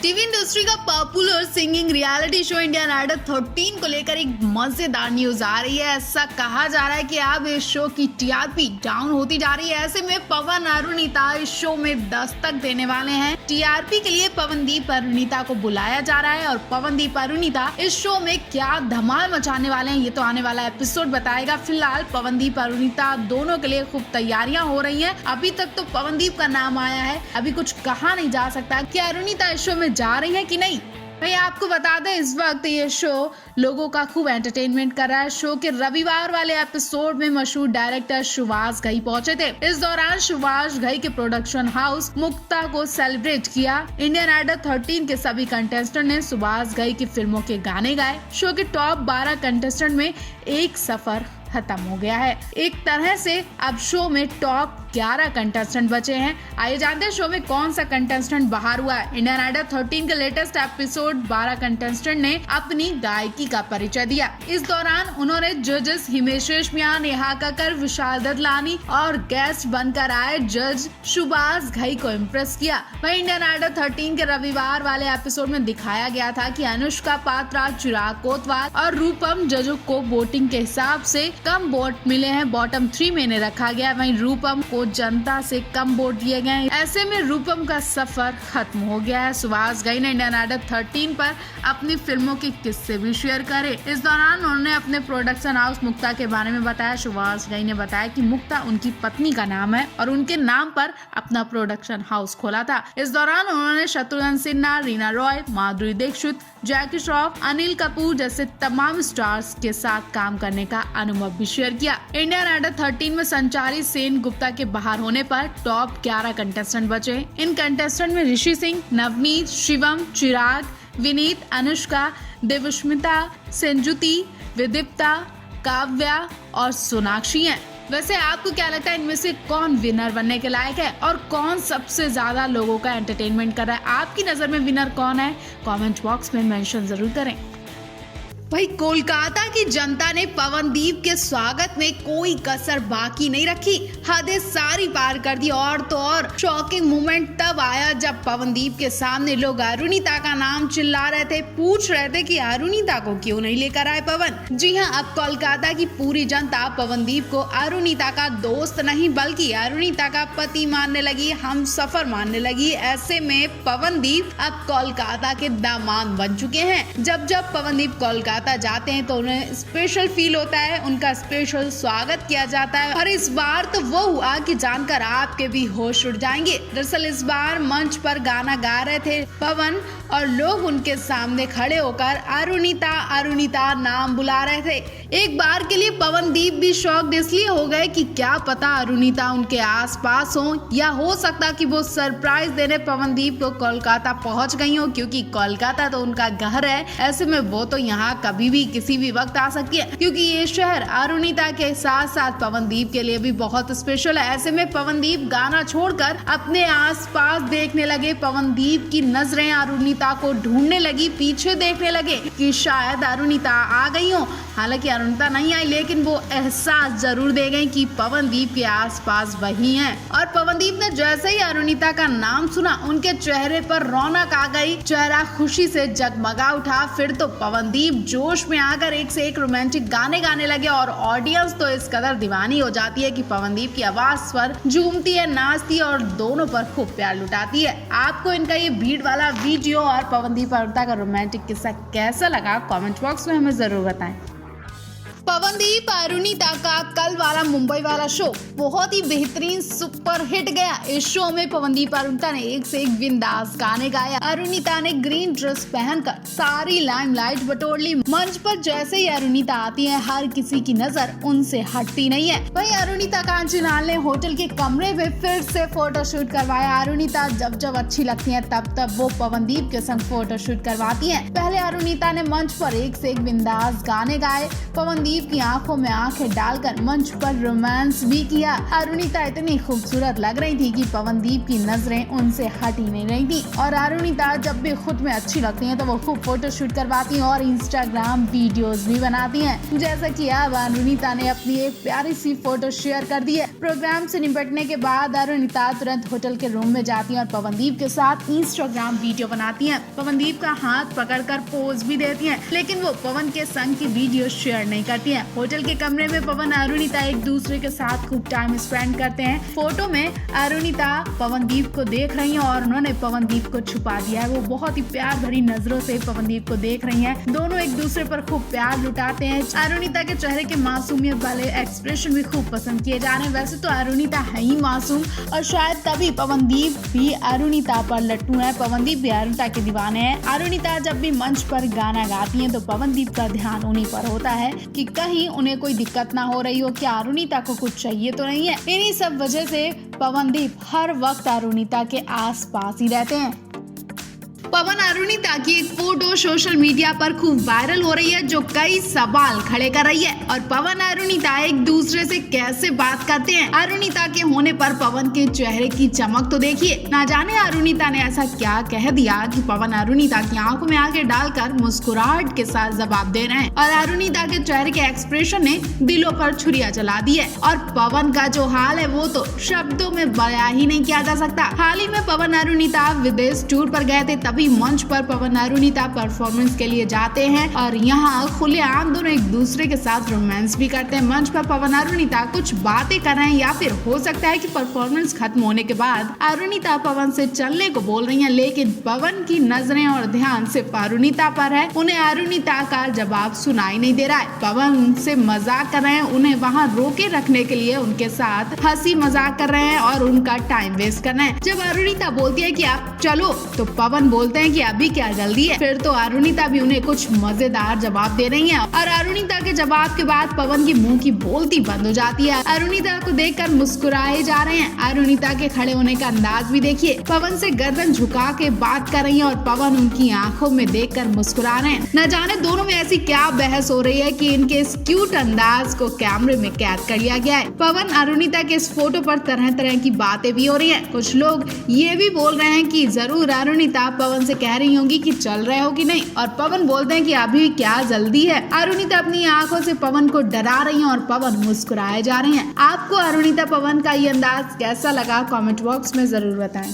TV industry का popular singing reality show Indian Idol 13 को लेकर एक मजेदार न्यूज आ रही है। ऐसा कहा जा रहा है कि अब इस शो की टीआरपी डाउन होती जा रही है। ऐसे में पवन अरुणिता इस शो में दस्तक देने वाले हैं। टीआरपी के लिए पवनदीप अरुणिता को बुलाया जा रहा है और पवनदीप अरुणिता इस शो में क्या धमाल मचाने वाले हैं ये तो आने वाला एपिसोड बताएगा। फिलहाल पवनदीप अरुणिता दोनों के लिए खूब तैयारियां हो रही हैं। अभी तक तो पवनदीप का नाम आया है, अभी कुछ कहा नहीं जा सकता कि अरुणिता इस शो में जा रही है कि नहीं। भाई आपको बता दें इस वक्त ये शो लोगों का खूब एंटरटेनमेंट कर रहा है। शो के रविवार वाले एपिसोड में मशहूर डायरेक्टर सुभाष घई पहुंचे थे। इस दौरान सुभाष घई के प्रोडक्शन हाउस मुक्ता को सेलिब्रेट किया। इंडियन आइडल 13 के सभी कंटेस्टेंट ने सुभाष घई की फिल्मों के गाने गाए। शो के टॉप 12 कंटेस्टेंट में एक सफर खत्म हो गया है। एक तरह से अब शो में टॉप 11 कंटेस्टेंट बचे हैं। आइए जानते हैं शो में कौन सा कंटेस्टेंट बाहर हुआ है। इंडियन आइडल 13 के लेटेस्ट एपिसोड 12 कंटेस्टेंट ने अपनी गायकी का परिचय दिया। इस दौरान उन्होंने जजेस हिमेश रेशमिया, नेहा कक्कर, विशाल ददलानी और गेस्ट बनकर आए जज सुभाष घई को इम्प्रेस किया। वहीं इंडियन आइडल 13 के रविवार वाले एपिसोड में दिखाया गया था कि अनुष्का पात्रा, चिराग कोतवाल और रूपम जजों को वोटिंग के हिसाब से कम वोट मिले हैं। बॉटम 3 में इन्हें रखा गया। वहीं रूपम को जनता से कम वोट दिए गए। ऐसे में रूपम का सफर खत्म हो गया है। सुभाष घई ने इंडियन आइडल 13 पर अपनी फिल्मों के किस्से भी शेयर करे। इस दौरान उन्होंने अपने प्रोडक्शन हाउस मुक्ता के बारे में बताया। सुभाष घई ने बताया कि मुक्ता उनकी पत्नी का नाम है और उनके नाम पर अपना प्रोडक्शन हाउस खोला था। इस दौरान उन्होंने शत्रुघ्न सिन्हा, रीना रॉय, माधुरी दीक्षित, जैकी श्रॉफ, अनिल कपूर जैसे तमाम स्टार्स के साथ काम करने का अनुभव भी शेयर किया। इंडियन आइडल 13 में संचारी सेन गुप्ता के बाहर होने पर टॉप 11 कंटेस्टेंट बचे। इन कंटेस्टेंट में ऋषि सिंह, नवनीत, शिवम, चिराग, विनीत, अनुष्का, देवस्मिता, संजुति, विदीप्ता, काव्या और सोनाक्षी हैं। वैसे आपको क्या लगता है इनमें से कौन विनर बनने के लायक है और कौन सबसे ज्यादा लोगों का एंटरटेनमेंट कर रहा है? आपकी नजर में विनर कौन है? कमेंट बॉक्स में मेंशन जरूर करें। भाई कोलकाता की जनता ने पवनदीप के स्वागत में कोई कसर बाकी नहीं रखी, हदें सारी पार कर दी। और तो और शॉकिंग मोमेंट तब आया जब पवनदीप के सामने लोग अरुणिता का नाम चिल्ला रहे थे, पूछ रहे थे कि अरुणिता को क्यों नहीं लेकर आए पवन। जी हाँ, अब कोलकाता की पूरी जनता पवनदीप को अरुणिता का दोस्त नहीं बल्कि अरुणिता का पति मानने लगी, हम सफर मानने लगी। ऐसे में पवनदीप अब कोलकाता के दामाद बन चुके हैं। जब जब पवनदीप कोलकाता जाते हैं तो उन्हें स्पेशल फील होता है, उनका स्पेशल स्वागत किया जाता है। और इस बार तो वो हुआ कि जानकर आपके भी होश उड़ जाएंगे। दरअसल इस बार मंच पर गाना गा रहे थे पवन और लोग उनके सामने खड़े होकर अरुणिता अरुणिता नाम बुला रहे थे। एक बार के लिए पवनदीप भी शॉक्ड इसलिए हो गए कि क्या पता अरुणिता उनके आसपास हो या हो सकता कि वो सरप्राइज देने पवनदीप को कोलकाता पहुंच गई हो, क्योंकि कोलकाता तो उनका घर है। ऐसे में वो तो यहाँ कभी भी किसी भी वक्त आ सकती है, क्योंकि ये शहर अरुणिता के साथ साथ पवनदीप के लिए भी बहुत स्पेशल है। ऐसे में पवनदीप गाना छोड़कर अपने आसपास देखने लगे। पवनदीप की नजरें अरुणिता को ढूंढने लगी, पीछे देखने लगे कि शायद अरुणिता आ गई हो। हालांकि अरुणिता नहीं आई, लेकिन वो एहसास जरूर दे गई कि पवनदीप के आसपास वही हैं। और पवनदीप ने जैसे ही अरुणिता का नाम सुना, उनके चेहरे पर रौनक आ गई, चेहरा खुशी से जगमगा उठा। फिर तो पवनदीप जोश में आकर एक से एक रोमांटिक गाने गाने लगे और ऑडियंस तो इस कदर दीवानी हो जाती है कि पवनदीप की आवाज पर झूमती है, नाचती है और दोनों पर खूब प्यार लुटाती है। आपको इनका ये भीड़ वाला वीडियो और पवनदीप अरुणिता का रोमांटिक किस्सा कैसा लगा? कमेंट बॉक्स में हमें जरूर बताएं। पवनदीप अरुणिता का कल वाला मुंबई वाला शो बहुत ही बेहतरीन सुपर हिट गया। इस शो में पवनदीप अरुणिता ने एक से एक बिंदास गाने गाया। अरुणिता ने ग्रीन ड्रेस पहनकर सारी लाइमलाइट बटोर ली। मंच पर जैसे ही अरुणिता आती है, हर किसी की नजर उनसे हटती नहीं है। वहीं अरुणिता कांचीलाल ने होटल के कमरे में फिर से फोटोशूट करवाया। अरुणिता जब जब अच्छी लगती है तब वो पवनदीप के संग फोटोशूट करवाती है। पहले अरुणिता ने मंच पर एक से एक बिंदास गाने गाए। पवनदीप की आंखों में आंखें डालकर मंच मंच पर रोमांस भी किया। अरुणिता इतनी खूबसूरत लग रही थी कि पवनदीप की नजरें उनसे हट ही नहीं रही थी और अरुणिता जब भी खुद में अच्छी लगती हैं तो वो खूब फोटो शूट करवाती हैं और इंस्टाग्राम वीडियोस भी बनाती हैं। जैसा कि अब अरुणिता ने अपनी एक प्यारी सी फोटो शेयर कर दी है। प्रोग्राम से निपटने के बाद अरुणिता तुरंत होटल के रूम में जाती है और पवनदीप के साथ इंस्टाग्राम वीडियो बनाती हैं। पवनदीप का हाथ पकड़कर पोज भी देती हैं, लेकिन वो पवन के संग की वीडियो शेयर नहीं करती हैं। होटल के कमरे में पवन अरुणिता एक दूसरे के साथ खूब टाइम स्पेंड करते हैं। फोटो में अरुणिता पवनदीप को देख रही है और उन्होंने पवनदीप को छुपा दिया है। वो बहुत ही प्यार भरी नजरों से पवनदीप को देख रही हैं। दोनों एक दूसरे पर खूब प्यार लुटाते हैं। अरुणिता के चेहरे के मासूमियत वाले एक्सप्रेशन भी खूब पसंद किए जा रहे हैं। वैसे तो अरुणिता है ही मासूम और शायद तभी पवनदीप भी अरुणिता पर लट्टू है। पवनदीप भी अरुणिता के दीवाने हैं। अरुणिता जब भी मंच पर गाना गाती हैं तो पवनदीप का ध्यान उन्हीं पर होता है कि कहीं उन्हें कोई दिक्कत ना हो रही हो, क्या अरुणिता को कुछ चाहिए तो नहीं है। इन्हीं सब वजह से पवनदीप हर वक्त अरुणिता के आसपास ही रहते हैं। पवन अरुणिता की एक फोटो सोशल मीडिया पर खूब वायरल हो रही है जो कई सवाल खड़े कर रही है। और पवन अरुणिता एक दूसरे से कैसे बात करते हैं। अरुणिता के होने पर पवन के चेहरे की चमक तो देखिए। ना जाने अरुणिता ने ऐसा क्या कह दिया कि पवन अरुणिता की आंखों में आंखें डालकर मुस्कुराहट के साथ जवाब दे रहे हैं और अरुणिता के चेहरे के एक्सप्रेशन ने दिलों पर छुरियां चला दी है। और पवन का जो हाल है वो तो शब्दों में बयां ही नहीं किया जा सकता। हाल ही में पवन अरुणिता विदेश टूर पर गए थे, तभी मंच पर पवन अरुणिता परफॉर्मेंस के लिए जाते हैं और यहाँ खुलेआम दोनों एक दूसरे के साथ रोमांस भी करते हैं। मंच पर पवन अरुणिता कुछ बातें कर रहे हैं या फिर हो सकता है कि परफॉर्मेंस खत्म होने के बाद अरुणिता पवन से चलने को बोल रही हैं, लेकिन पवन की नजरें और ध्यान सिर्फ अरुणिता पर है। उन्हें अरुणिता का जवाब सुनाई नहीं दे रहा है। पवन उनसे मजाक कर रहे हैं, उन्हें वहाँ रोके रखने के लिए उनके साथ हंसी मजाक कर रहे हैं और उनका टाइम वेस्ट कर रहे हैं। जब अरुणिता बोलती है कि आप चलो तो पवन बोलते हैं कि अभी क्या जल्दी है। फिर तो अरुणिता भी उन्हें कुछ मजेदार जवाब दे रही है और अरुणिता के जवाब के बाद पवन की मुंह की बोलती बंद हो जाती है। अरुणिता को देखकर मुस्कुराए जा रहे हैं। अरुणिता के खड़े होने का अंदाज भी देखिए। पवन से गर्दन झुका के बात कर रही है और पवन उनकी आंखों में देखकर मुस्कुरा रहे हैं। न जाने दोनों में ऐसी क्या बहस हो रही है कि इनके इस क्यूट अंदाज को कैमरे में कैद कर लिया गया है। पवन अरुणिता के इस फोटो पर तरह तरह की बातें भी हो रही है। कुछ लोग ये भी बोल रहे हैं कि जरूर अरुणिता पवन से कह रही होंगी कि चल रहे हो कि नहीं, और पवन बोलते हैं कि अभी क्या जल्दी है। अरुणिता अपनी आंखों से पवन को डरा रही हैं और पवन मुस्कुराए जा रहे हैं। आपको अरुणिता पवन का ये अंदाज कैसा लगा कमेंट बॉक्स में जरूर बताएं।